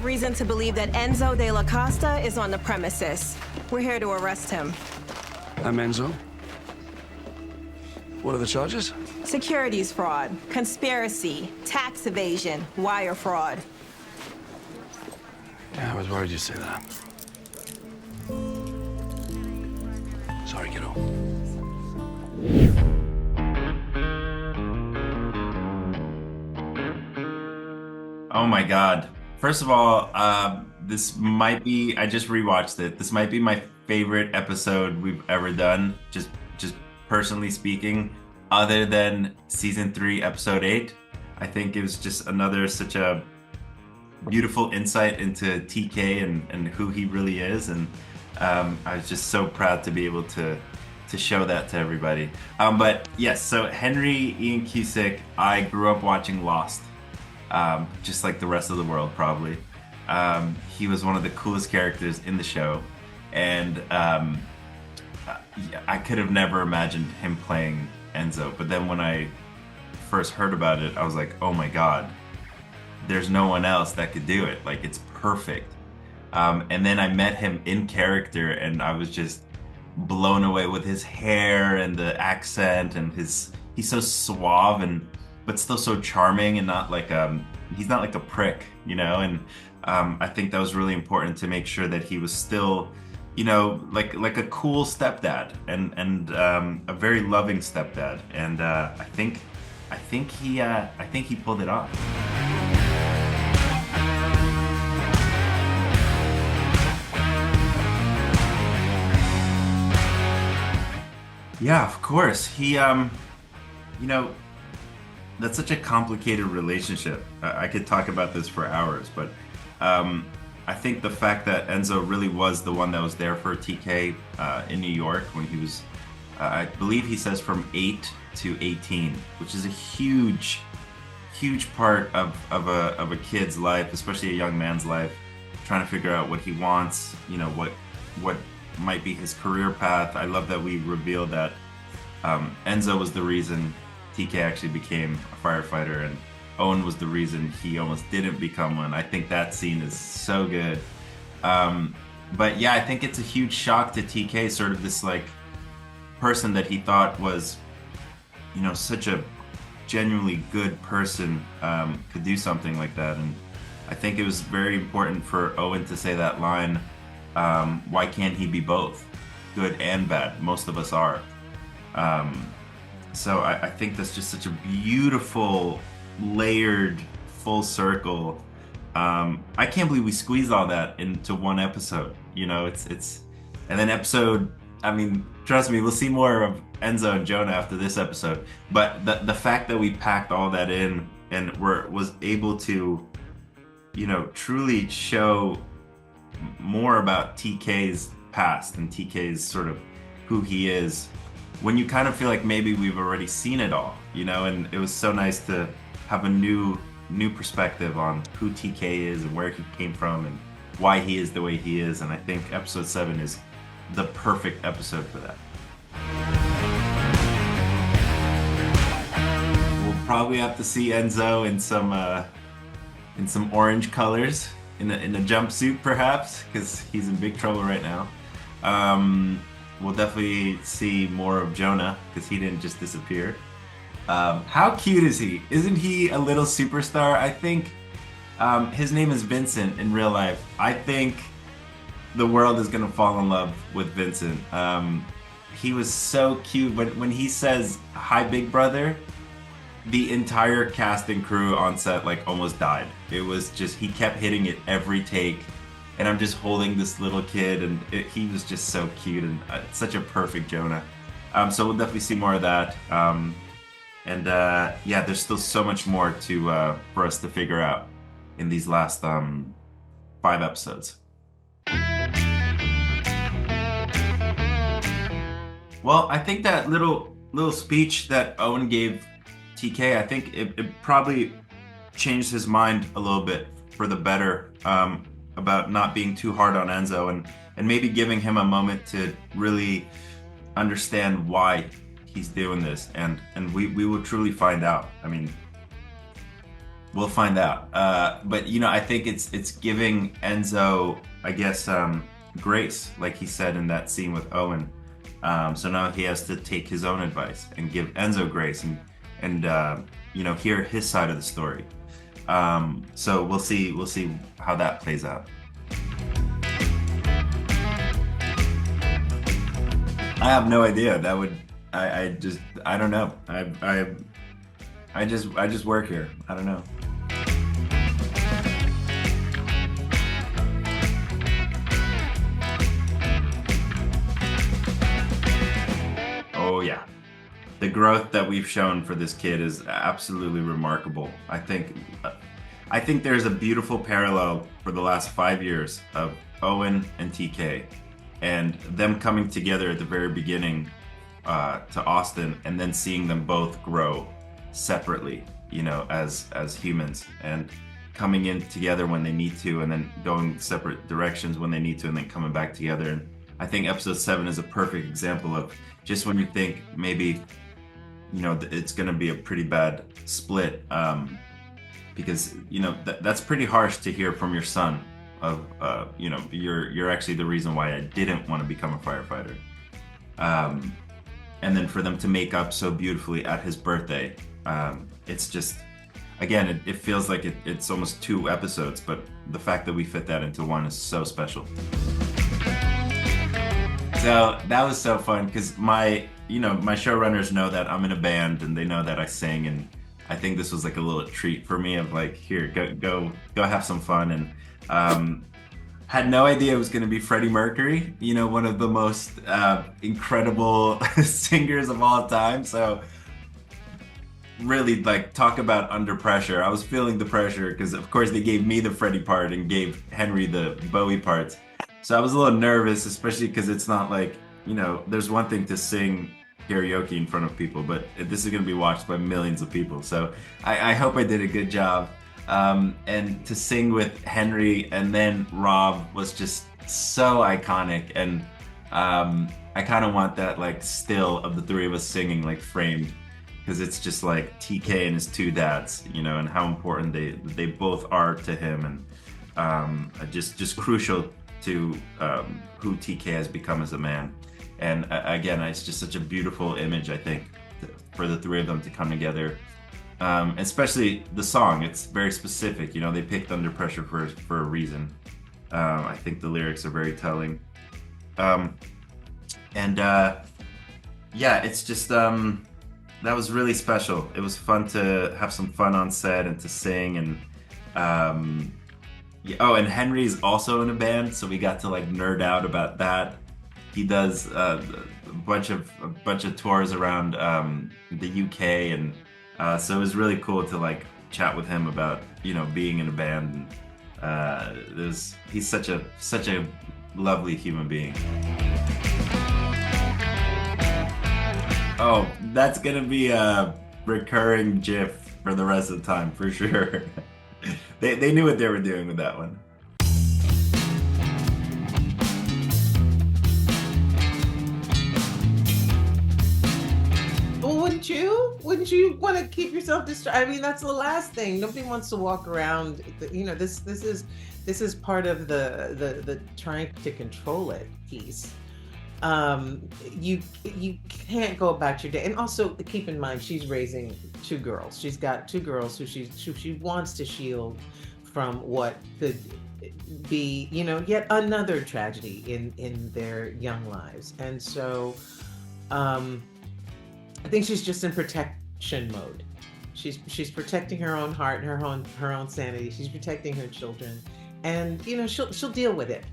have reason to believe that Enzo de la Costa is on the premises. We're here to arrest him. I'm Enzo. What are the charges? Securities fraud, conspiracy, tax evasion, wire fraud. Yeah, I was worried you'd say that. Sorry, kiddo. Oh my God. First of all, this might be, I just rewatched it. This might be my favorite episode we've ever done, just personally speaking, other than season 3, episode 8. I think it was just another such a beautiful insight into TK and who he really is. And I was just so proud to be able to show that to everybody. But yes, so Henry Ian Cusick, I grew up watching Lost. Just like the rest of the world, probably. He was one of the coolest characters in the show, and I could have never imagined him playing Enzo. But then when I first heard about it, I was like, oh my God, there's no one else that could do it. Like, it's perfect. And then I met him in character, and I was just blown away with his hair and the accent, and he's so suave but still so charming, and not like he's not like a prick, you know. And I think that was really important to make sure that he was still, you know, like a cool stepdad and a very loving stepdad. And I think he pulled it off. Yeah, of course. He, you know, that's such a complicated relationship. I could talk about this for hours, but I think the fact that Enzo really was the one that was there for TK in New York when he was, I believe he says from 8 to 18, which is a huge part of a kid's life, especially a young man's life, trying to figure out what he wants, you know, what might be his career path. I love that we revealed that Enzo was the reason TK actually became a firefighter, and Owen was the reason he almost didn't become one. I think that scene is so good. But yeah, I think it's a huge shock to TK, sort of this like person that he thought was, you know, such a genuinely good person could do something like that. And I think it was very important for Owen to say that line, why can't he be both, good and bad? Most of us are. So I think that's just such a beautiful, layered, full circle. I can't believe we squeezed all that into one episode. You know, it's, and then episode, I mean, trust me, we'll see more of Enzo and Jonah after this episode. But the fact that we packed all that in and was able to, you know, truly show more about TK's past and TK's sort of who he is, when you kind of feel like maybe we've already seen it all, you know. And it was so nice to have a new perspective on who TK is and where he came from and why he is the way he is. And I think episode 7 is the perfect episode for that. We'll probably have to see Enzo in some orange colors, in a jumpsuit perhaps, because he's in big trouble right now. We'll definitely see more of Jonah, because he didn't just disappear. How cute is he? Isn't he a little superstar? I think his name is Vincent in real life. I think the world is gonna fall in love with Vincent. He was so cute, but when he says, "Hi, big brother," the entire cast and crew on set like almost died. It was just, he kept hitting it every take. And I'm just holding this little kid, and he was just so cute, and such a perfect Jonah. So we'll definitely see more of that. Yeah, there's still so much more for us to figure out in these last 5 episodes. Well, I think that little speech that Owen gave TK, I think it probably changed his mind a little bit for the better. About not being too hard on Enzo and maybe giving him a moment to really understand why he's doing this, and we will truly find out. I mean, We'll find out. But I think it's giving Enzo, I guess, grace, like he said in that scene with Owen. So now he has to take his own advice and give Enzo grace and hear his side of the story. So we'll see how that plays out. I have no idea. That would I don't know. I just work here. I don't know. Oh yeah. The growth that we've shown for this kid is absolutely remarkable. I think there's a beautiful parallel for the last 5 years of Owen and TK and them coming together at the very beginning to Austin, and then seeing them both grow separately, as humans, and coming in together when they need to, and then going separate directions when they need to, and then coming back together. And I think episode 7 is a perfect example of just when you think maybe it's going to be a pretty bad split, because that's pretty harsh to hear from your son of you're actually the reason why I didn't want to become a firefighter, and then for them to make up so beautifully at his birthday. It's just, again, it feels like it's almost 2 episodes, but the fact that we fit that into one is so special. So that was so fun because my showrunners know that I'm in a band and they know that I sing, and I think this was like a little treat for me of like, here, go have some fun. And had no idea it was going to be Freddie Mercury, one of the most incredible singers of all time. So really, like, talk about under pressure. I was feeling the pressure because of course they gave me the Freddie part and gave Henry the Bowie parts. So I was a little nervous, especially because it's not like, there's one thing to sing karaoke in front of people, but this is going to be watched by millions of people. So I hope I did a good job. And to sing with Henry and then Rob was just so iconic. And I kind of want that like still of the 3 of us singing like framed, because it's just like TK and his 2 dads, and how important they both are to him, and just crucial to who TK has become as a man. And again, it's just such a beautiful image, I think, for the 3 of them to come together. Especially the song, it's very specific. They picked Under Pressure for a reason. I think the lyrics are very telling. It's just that was really special. It was fun to have some fun on set and to sing, and and Henry's also in a band, so we got to like nerd out about that. He does a bunch of tours around the UK, and so it was really cool to like chat with him about being in a band. He's such a lovely human being. Oh, that's gonna be a recurring GIF for the rest of the time for sure. They knew what they were doing with that one. Wouldn't you want to keep yourself distracted? I mean, that's the last thing. Nobody wants to walk around. This is part of the trying to control it piece. You can't go about your day. And also keep in mind, she's raising 2 girls. She's got 2 girls who she wants to shield from what could be, yet another tragedy in their young lives. And so I think she's just in protection mode. She's protecting her own heart, her own sanity. She's protecting her children, and she'll deal with it.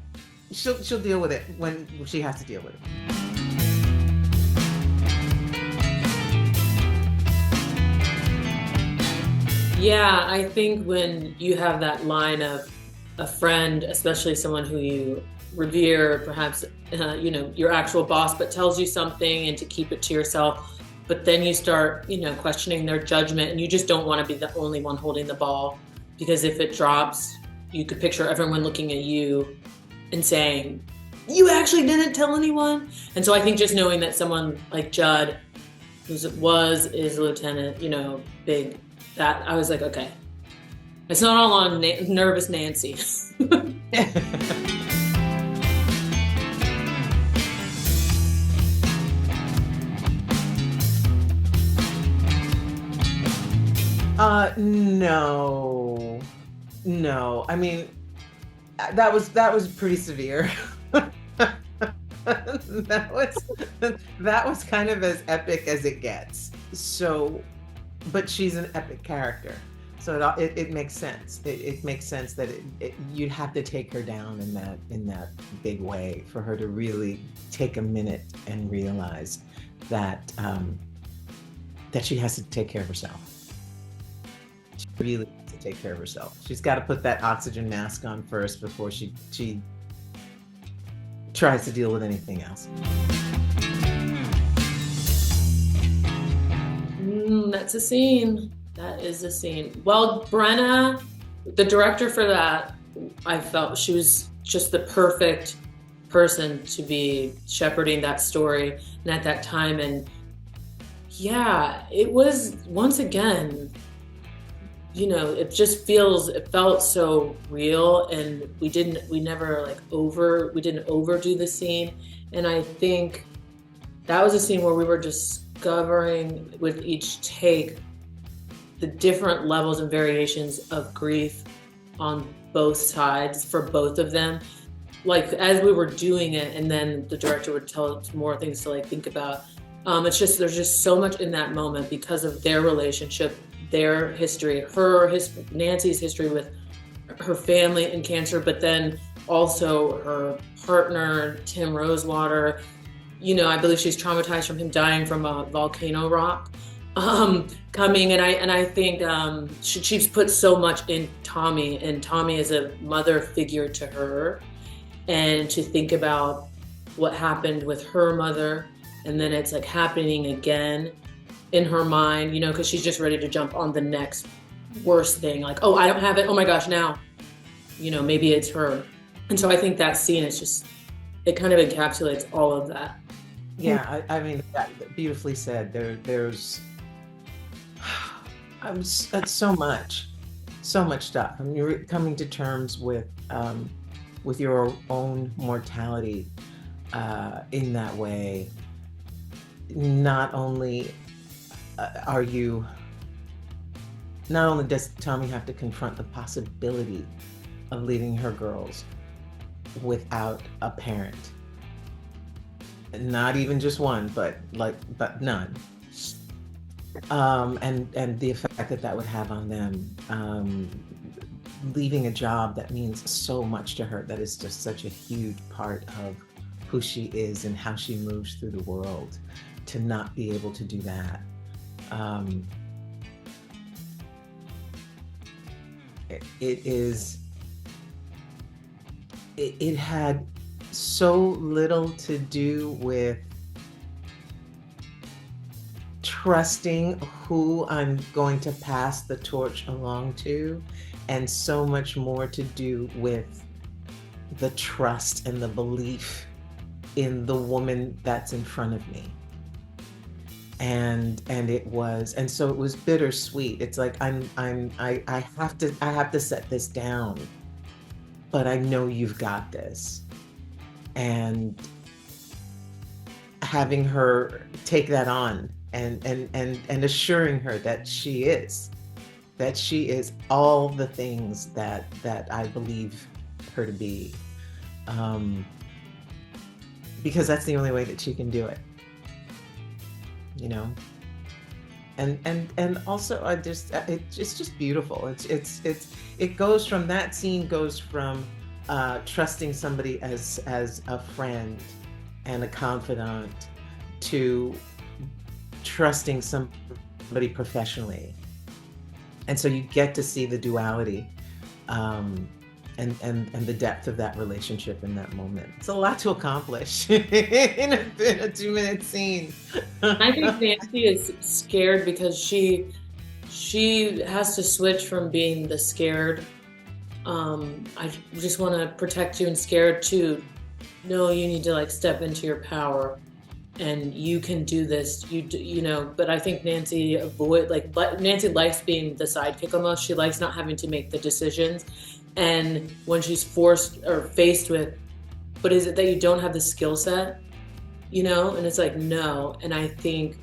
She'll deal with it when she has to deal with it. Yeah, I think when you have that line of a friend, especially someone who you revere, perhaps your actual boss, but tells you something and to keep it to yourself, but then you start questioning their judgment, and you just don't want to be the only one holding the ball, because if it drops, you could picture everyone looking at you and saying, you actually didn't tell anyone. And so I think just knowing that someone like Judd, is a lieutenant, big, that I was like, okay, It's not all on nervous Nancy. No, no. I mean, that was pretty severe. that was kind of as epic as it gets. So, but she's an epic character, so it makes sense. It makes sense that you'd have to take her down in that big way for her to really take a minute and realize that that she has to take care of herself. She really has to take care of herself. She's got to put that oxygen mask on first before she tries to deal with anything else. That's a scene. That is a scene. Well, Brenna, the director for that, I felt she was just the perfect person to be shepherding that story and at that time. And yeah, it was, once again, you know, it felt so real, and we didn't overdo the scene. And I think that was a scene where we were discovering with each take the different levels and variations of grief on both sides for both of them. Like as we were doing it, and then the director would tell us more things to like think about. It's just, there's just so much in that moment because of their relationship, their history, Nancy's history with her family and cancer, but then also her partner, Tim Rosewater. You know, I believe she's traumatized from him dying from a volcano rock coming. And I think she's put so much in Tommy, and Tommy is a mother figure to her. And to think about what happened with her mother, and then it's like happening again in her mind, you know, because she's just ready to jump on the next worst thing. Like, oh, I don't have it. Oh my gosh, now, you know, maybe it's her. And so I think that scene is just, it kind of encapsulates all of that. Yeah, I mean, beautifully said. There's that's so much stuff. I mean, you're coming to terms with your own mortality in that way. Not only does Tommy have to confront the possibility of leaving her girls without a parent, not even just one, but none, and the effect that would have on them, leaving a job that means so much to her, that is just such a huge part of who she is and how she moves through the world, to not be able to do that. It had so little to do with trusting who I'm going to pass the torch along to, and so much more to do with the trust and the belief in the woman that's in front of me. And so it was bittersweet. It's like I have to set this down, but I know you've got this. And having her take that on and assuring her that she is all the things that I believe her to be, because that's the only way that she can do it, you know. And also it's just beautiful. It goes from, that scene goes from trusting somebody as a friend and a confidant to trusting somebody professionally. And so you get to see the duality and the depth of that relationship in that moment. It's a lot to accomplish in a 2-minute scene. I think Nancy is scared because she has to switch from being the scared, I just want to protect you, and scared to, no, you need to like step into your power and you can do this. You know, but I think Nancy Nancy likes being the sidekick almost. She likes not having to make the decisions. And when she's forced or faced with, but is it that you don't have the skill set? You know, and it's like, no. And I think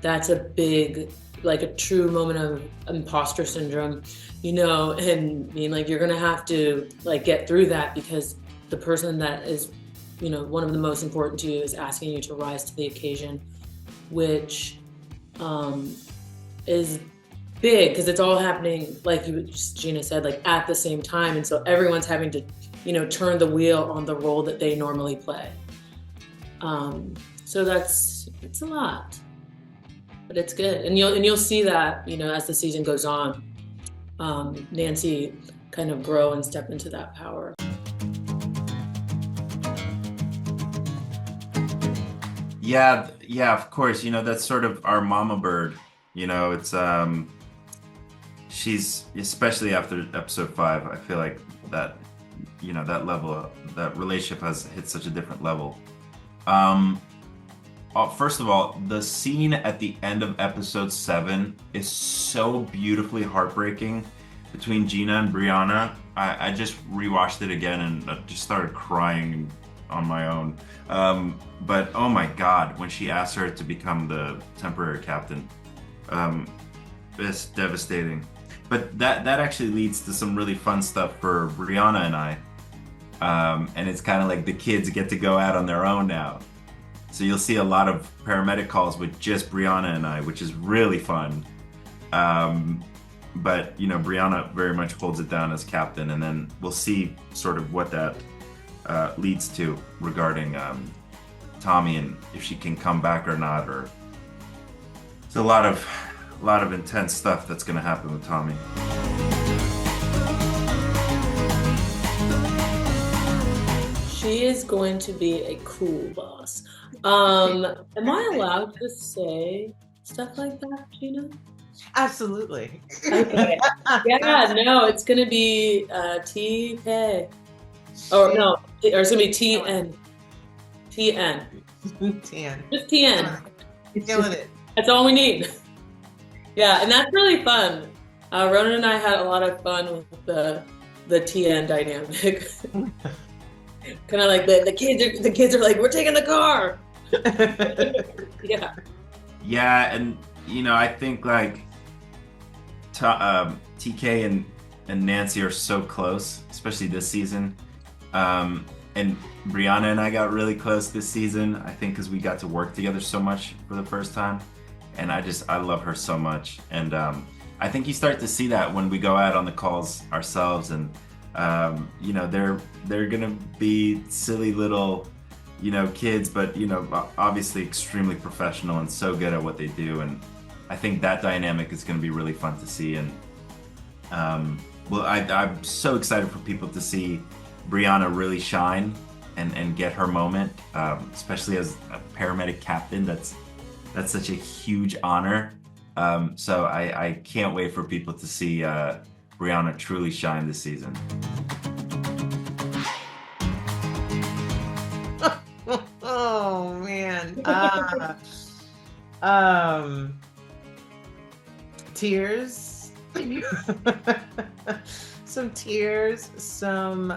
that's a big, like a true moment of imposter syndrome, you know, and I mean, like, you're gonna have to like get through that because the person that is, you know, one of the most important to you is asking you to rise to the occasion, which is big because it's all happening, like Gina said, like at the same time. And so everyone's having to, you know, turn the wheel on the role that they normally play. So it's a lot, but it's good. And you'll see that, you know, as the season goes on, Nancy kind of grow and step into that power. Yeah, of course. You know, that's sort of our mama bird. You know, it's she's, especially after episode 5, I feel like that, you know, that level, that relationship has hit such a different level. First of all, the scene at the end of episode 7 is so beautifully heartbreaking between Gina and Brianna. I just rewatched it again and I just started crying on my own. But oh my God, when she asked her to become the temporary captain, it's devastating. But that actually leads to some really fun stuff for Brianna and I. And it's kind of like the kids get to go out on their own now. So you'll see a lot of paramedic calls with just Brianna and I, which is really fun. But, you know, Brianna very much holds it down as captain, and then we'll see sort of what that leads to regarding Tommy and if she can come back or not. Or it's a lot of intense stuff that's going to happen with Tommy. She is going to be a cool boss. Am I allowed to say stuff like that, Gina? Absolutely. Okay. Yeah, no, it's gonna be TK. Or no, or it's gonna be TN. TN. Tan. Just TN. You're killing it. That's all we need. Yeah, and that's really fun. Ronan and I had a lot of fun with the TN dynamic. Kind of like the kids are like, we're taking the car. Yeah, and you know, I think like TK and Nancy are so close, especially this season. And Brianna and I got really close this season, I think, because we got to work together so much for the first time. And I love her so much. And I think you start to see that when we go out on the calls ourselves, and you know, they're gonna be silly little, you know, kids, but you know, obviously extremely professional and so good at what they do. And I think that dynamic is gonna be really fun to see. And well, I'm so excited for people to see Brianna really shine and get her moment, especially as a paramedic captain. That's such a huge honor. So I can't wait for people to see Brianna truly shine this season. Oh man. Tears. Some tears, some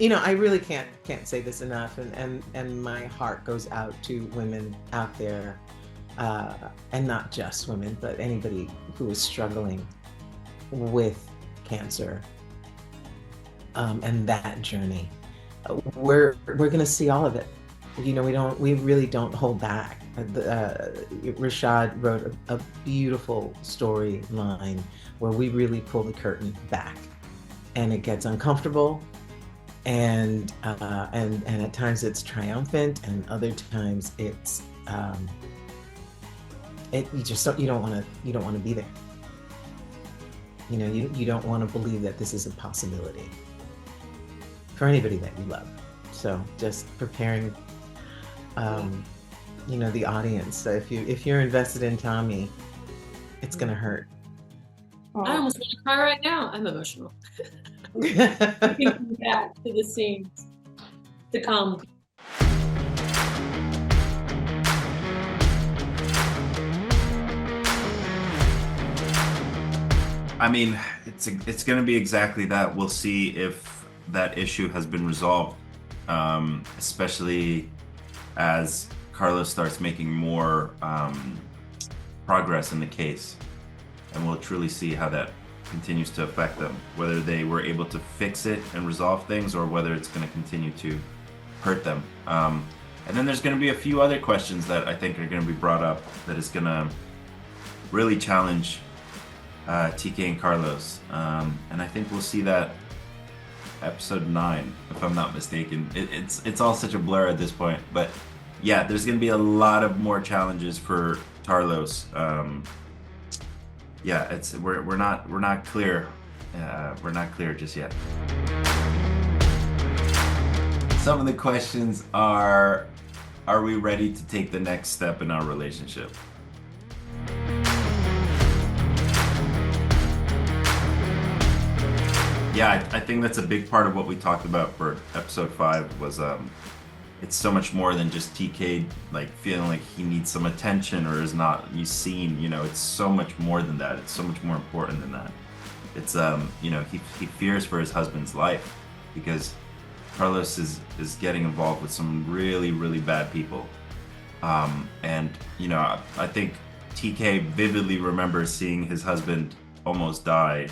you know, I really can't say this enough, and my heart goes out to women out there, and not just women, but anybody who is struggling with cancer, and that journey. We're gonna see all of it. You know, we really don't hold back. Rashad wrote a beautiful storyline where we really pull the curtain back, and it gets uncomfortable, and at times it's triumphant, and other times it's you don't want to be there. You know, you don't want to believe that this is a possibility for anybody that you love. So just preparing, you know, the audience. So if you're invested in Tommy, it's gonna hurt. I almost want to cry right now. I'm emotional. Thinking back to the scenes to come. I mean, it's going to be exactly that. We'll see if that issue has been resolved, especially as Carlos starts making more progress in the case, and we'll truly see how that continues to affect them, whether they were able to fix it and resolve things, or whether it's going to continue to hurt them. And then there's going to be a few other questions that I think are going to be brought up that is going to really challenge TK and Carlos, and I think we'll see that episode 9, if I'm not mistaken. It's all such a blur at this point, but yeah, there's going to be a lot of more challenges for Carlos. Yeah, we're not clear. We're not clear just yet. Some of the questions are we ready to take the next step in our relationship? Yeah, I think that's a big part of what we talked about for episode 5 was it's so much more than just TK like feeling like he needs some attention or is not seen. It's so much more than that. It's so much more important than that. It's he fears for his husband's life because Carlos is getting involved with some really, really bad people. And I think TK vividly remembers seeing his husband almost die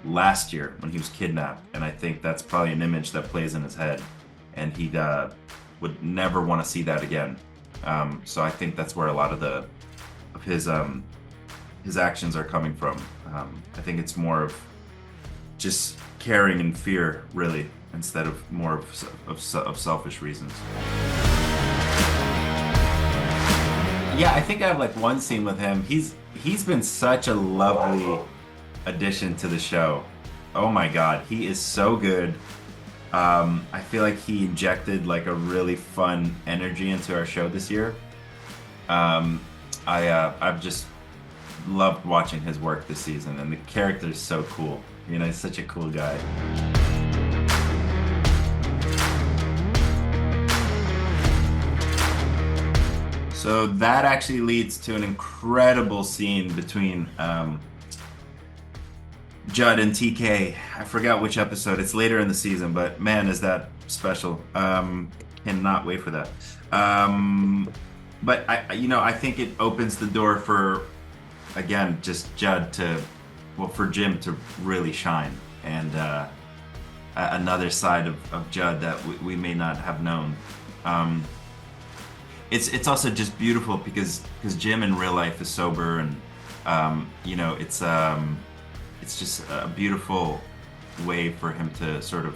last year when he was kidnapped, and I think that's probably an image that plays in his head, and he would never want to see that again. So I think that's where a lot of his actions are coming from. I think it's more of just caring and fear, really, instead of more of selfish reasons. Yeah, I think I have like one scene with him. He's been such a lovely addition to the show. Oh my god, he is so good. I feel like he injected like a really fun energy into our show this year. I've just loved watching his work this season, and the character is so cool. He's such a cool guy. So that actually leads to an incredible scene between Judd and TK. I forgot which episode. It's later in the season, but man, is that special. Cannot wait for that. But I think it opens the door for, again, just Judd for Jim to really shine, and another side of Judd that we may not have known. It's also just beautiful because Jim in real life is sober, and it's just a beautiful way for him to sort of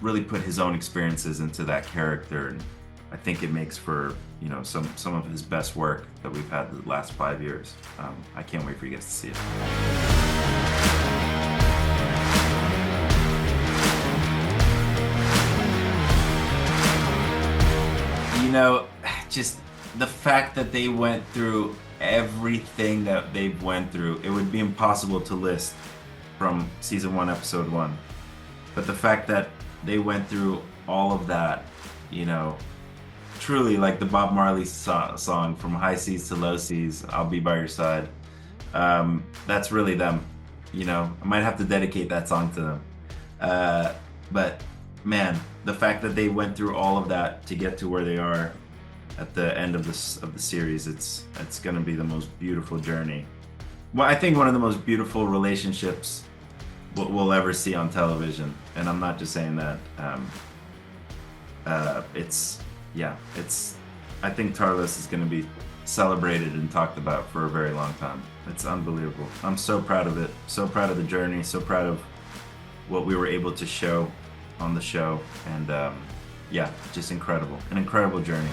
really put his own experiences into that character, and I think it makes for some of his best work that we've had the last 5 years. I can't wait for you guys to see it. Just the fact that they went through everything that they've went through, it would be impossible to list from season 1, episode 1. But the fact that they went through all of that, truly like the Bob Marley song, from high seas to low seas, I'll be by your side. That's really them. I might have to dedicate that song to them. But man, the fact that they went through all of that to get to where they are at the end of the series, it's going to be the most beautiful journey. Well, I think one of the most beautiful relationships we'll ever see on television, and I'm not just saying that. I think Carlos is going to be celebrated and talked about for a very long time. It's unbelievable. I'm so proud of it. So proud of the journey. So proud of what we were able to show on the show, and just incredible. An incredible journey.